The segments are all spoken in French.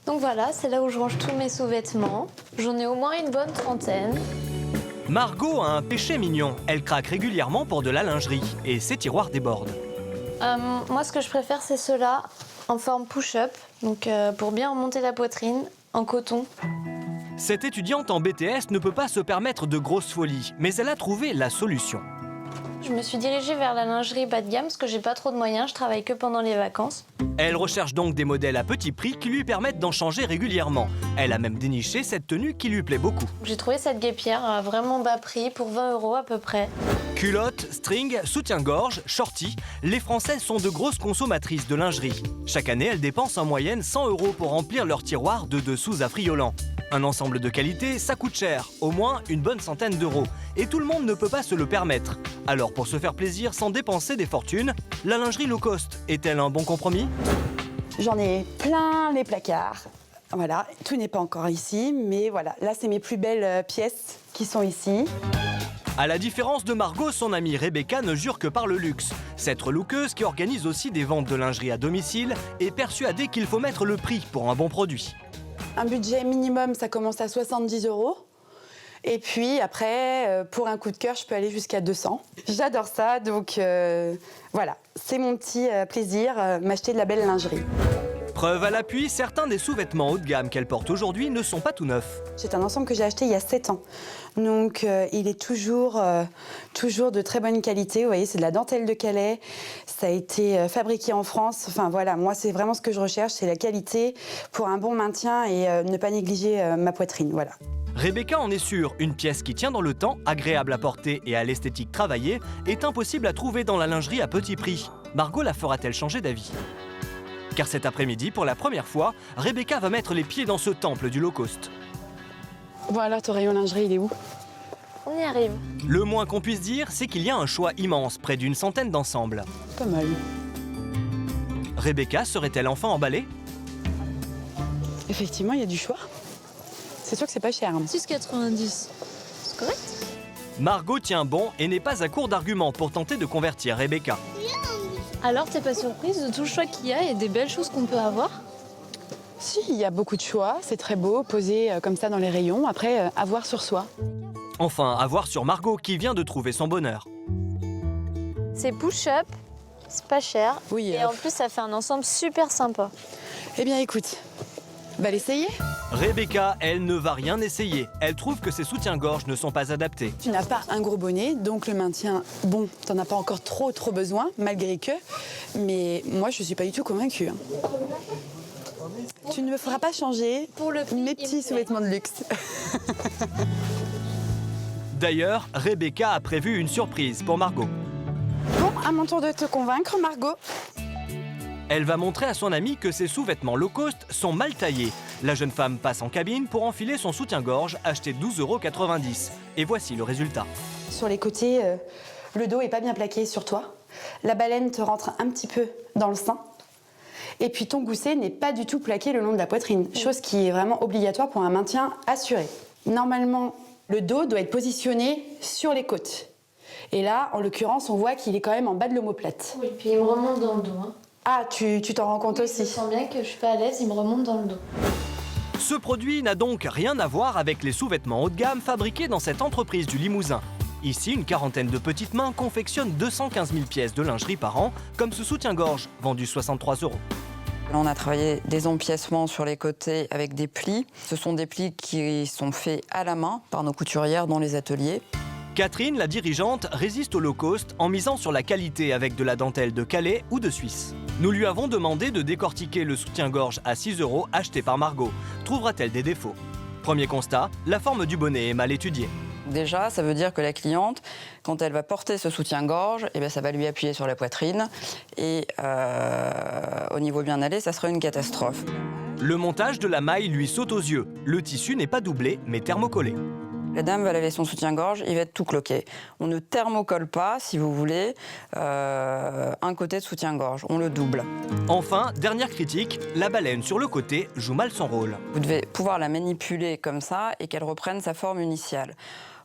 Donc voilà, c'est là où je range tous mes sous-vêtements. J'en ai au moins une bonne trentaine. Margot a un péché mignon. Elle craque régulièrement pour de la lingerie et ses tiroirs débordent. Moi, ce que je préfère, c'est ceux-là, en forme push-up, donc pour bien remonter la poitrine, en coton. Cette étudiante en BTS ne peut pas se permettre de grosses folies, mais elle a trouvé la solution. Je me suis dirigée vers la lingerie bas de gamme parce que j'ai pas trop de moyens, je travaille que pendant les vacances. Elle recherche donc des modèles à petit prix qui lui permettent d'en changer régulièrement. Elle a même déniché cette tenue qui lui plaît beaucoup. J'ai trouvé cette guêpière à vraiment bas prix, pour 20 € à peu près. Culottes, string, soutien-gorge, shorty, les Françaises sont de grosses consommatrices de lingerie. Chaque année, elles dépensent en moyenne 100 € pour remplir leur tiroir de dessous affriolants. Un ensemble de qualité, ça coûte cher, au moins une bonne centaine d'euros. Et tout le monde ne peut pas se le permettre. Alors pour se faire plaisir sans dépenser des fortunes, la lingerie low cost est-elle un bon compromis ? J'en ai plein les placards. Voilà, tout n'est pas encore ici, mais voilà, là c'est mes plus belles pièces qui sont ici. À la différence de Margot, son amie Rebecca ne jure que par le luxe. Cette relookeuse, qui organise aussi des ventes de lingerie à domicile, est persuadée qu'il faut mettre le prix pour un bon produit. Un budget minimum, ça commence à 70 €. Et puis après, pour un coup de cœur, je peux aller jusqu'à 200. J'adore ça, donc voilà, c'est mon petit plaisir, m'acheter de la belle lingerie. Preuve à l'appui, certains des sous-vêtements haut de gamme qu'elle porte aujourd'hui ne sont pas tout neufs. C'est un ensemble que j'ai acheté il y a 7 ans. Donc il est toujours de très bonne qualité. Vous voyez, c'est de la dentelle de Calais. Ça a été fabriqué en France. Enfin voilà, moi c'est vraiment ce que je recherche, c'est la qualité pour un bon maintien et ne pas négliger ma poitrine. Voilà. Rebecca en est sûre, une pièce qui tient dans le temps, agréable à porter et à l'esthétique travaillée, est impossible à trouver dans la lingerie à petit prix. Margot la fera-t-elle changer d'avis ? Car cet après-midi, pour la première fois, Rebecca va mettre les pieds dans ce temple du low cost. Bon alors, ton rayon lingerie, il est où ? On y arrive. Le moins qu'on puisse dire, c'est qu'il y a un choix immense, près d'une centaine d'ensembles. Pas mal. Rebecca serait-elle enfin emballée ? Effectivement, il y a du choix. C'est sûr que c'est pas cher. 6,90. C'est correct. Margot tient bon et n'est pas à court d'arguments pour tenter de convertir Rebecca. Alors, t'es pas surprise de tout le choix qu'il y a et des belles choses qu'on peut avoir ? Si, il y a beaucoup de choix, c'est très beau, posé comme ça dans les rayons. Après, à voir sur soi. Enfin, à voir sur Margot qui vient de trouver son bonheur. C'est push-up, c'est pas cher. Oui, Et en plus, ça fait un ensemble super sympa. Eh bien, écoute, va l'essayer. Rebecca, elle, ne va rien essayer. Elle trouve que ses soutiens-gorge ne sont pas adaptés. Tu n'as pas un gros bonnet, donc le maintien, bon, t'en as pas encore trop besoin, malgré que. Mais moi, je suis pas du tout convaincue. Hein. Tu ne me feras pas changer Pour le prix, mes il me petits plaît. sous-vêtements de luxe. D'ailleurs, Rebecca a prévu une surprise pour Margot. Bon, à mon tour de te convaincre, Margot. Elle va montrer à son amie que ses sous-vêtements low cost sont mal taillés. La jeune femme passe en cabine pour enfiler son soutien-gorge acheté 12,90 €. Et voici le résultat. Sur les côtés, le dos est pas bien plaqué sur toi. La baleine te rentre un petit peu dans le sein. Et puis ton gousset n'est pas du tout plaqué le long de la poitrine, chose qui est vraiment obligatoire pour un maintien assuré. Normalement, le dos doit être positionné sur les côtes. Et là, en l'occurrence, on voit qu'il est quand même en bas de l'omoplate. Oui, puis il me remonte dans le dos. Hein. Ah, tu t'en rends compte Je aussi. sens bien que je suis pas à l'aise, il me remonte dans le dos. Ce produit n'a donc rien à voir avec les sous-vêtements haut de gamme fabriqués dans cette entreprise du Limousin. Ici, une quarantaine de petites mains confectionnent 215 000 pièces de lingerie par an, comme ce soutien-gorge, vendu 63 €. Là, on a travaillé des empiècements sur les côtés avec des plis. Ce sont des plis qui sont faits à la main par nos couturières dans les ateliers. Catherine, la dirigeante, résiste au low cost en misant sur la qualité avec de la dentelle de Calais ou de Suisse. Nous lui avons demandé de décortiquer le soutien-gorge à 6 € acheté par Margot. Trouvera-t-elle des défauts ? Premier constat, la forme du bonnet est mal étudiée. Déjà, ça veut dire que la cliente, quand elle va porter ce soutien-gorge, eh bien, ça va lui appuyer sur la poitrine. Et au niveau bien aller, ça serait une catastrophe. Le montage de la maille lui saute aux yeux. Le tissu n'est pas doublé, mais thermocollé. La dame va laver son soutien-gorge, il va être tout cloqué. On ne thermocolle pas, si vous voulez, un côté de soutien-gorge. On le double. Enfin, dernière critique, la baleine sur le côté joue mal son rôle. Vous devez pouvoir la manipuler comme ça et qu'elle reprenne sa forme initiale.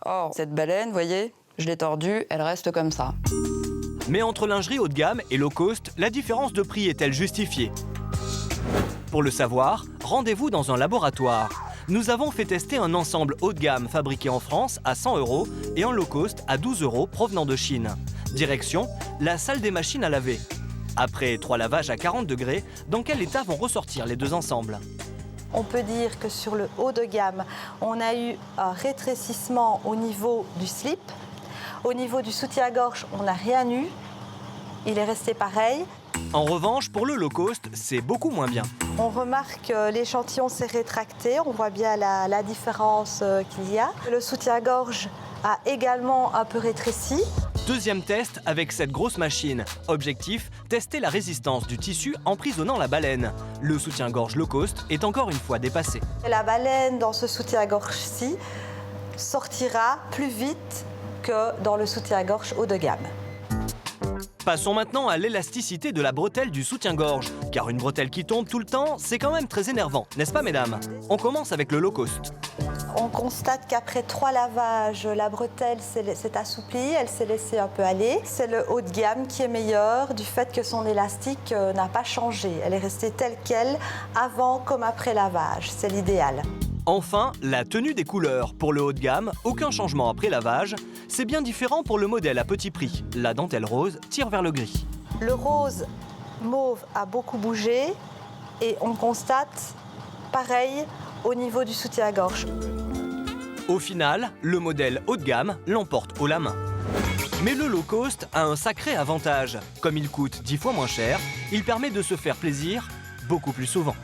Or, cette baleine, vous voyez, je l'ai tordue, elle reste comme ça. Mais entre lingerie haut de gamme et low cost, la différence de prix est-elle justifiée ? Pour le savoir, rendez-vous dans un laboratoire. Nous avons fait tester un ensemble haut de gamme fabriqué en France à 100 € et un low cost à 12 € provenant de Chine. Direction, la salle des machines à laver. Après 3 lavages à 40 degrés, dans quel état vont ressortir les deux ensembles? On peut dire que sur le haut de gamme, on a eu un rétrécissement au niveau du slip. Au niveau du soutien-gorge, on n'a rien eu. Il est resté pareil. En revanche, pour le low cost, c'est beaucoup moins bien. On remarque que l'échantillon s'est rétracté. On voit bien la différence qu'il y a. Le soutien-gorge a également un peu rétréci. Deuxième test avec cette grosse machine. Objectif, tester la résistance du tissu emprisonnant la baleine. Le soutien-gorge low cost est encore une fois dépassé. La baleine dans ce soutien-gorge-ci sortira plus vite que dans le soutien-gorge haut de gamme. Passons maintenant à l'élasticité de la bretelle du soutien-gorge, car une bretelle qui tombe tout le temps, c'est quand même très énervant, n'est-ce pas mesdames? On commence avec le low cost. On constate qu'après 3 lavages, la bretelle s'est assouplie, elle s'est laissée un peu aller. C'est le haut de gamme qui est meilleur du fait que son élastique n'a pas changé. Elle est restée telle qu'elle, avant comme après lavage. C'est l'idéal. Enfin, la tenue des couleurs. Pour le haut de gamme, aucun changement après lavage. C'est bien différent pour le modèle à petit prix. La dentelle rose tire vers le gris. Le rose mauve a beaucoup bougé et on constate pareil au niveau du soutien-gorge. Au final, le modèle haut de gamme l'emporte haut la main. Mais le low cost a un sacré avantage. Comme il coûte 10 fois moins cher, il permet de se faire plaisir beaucoup plus souvent.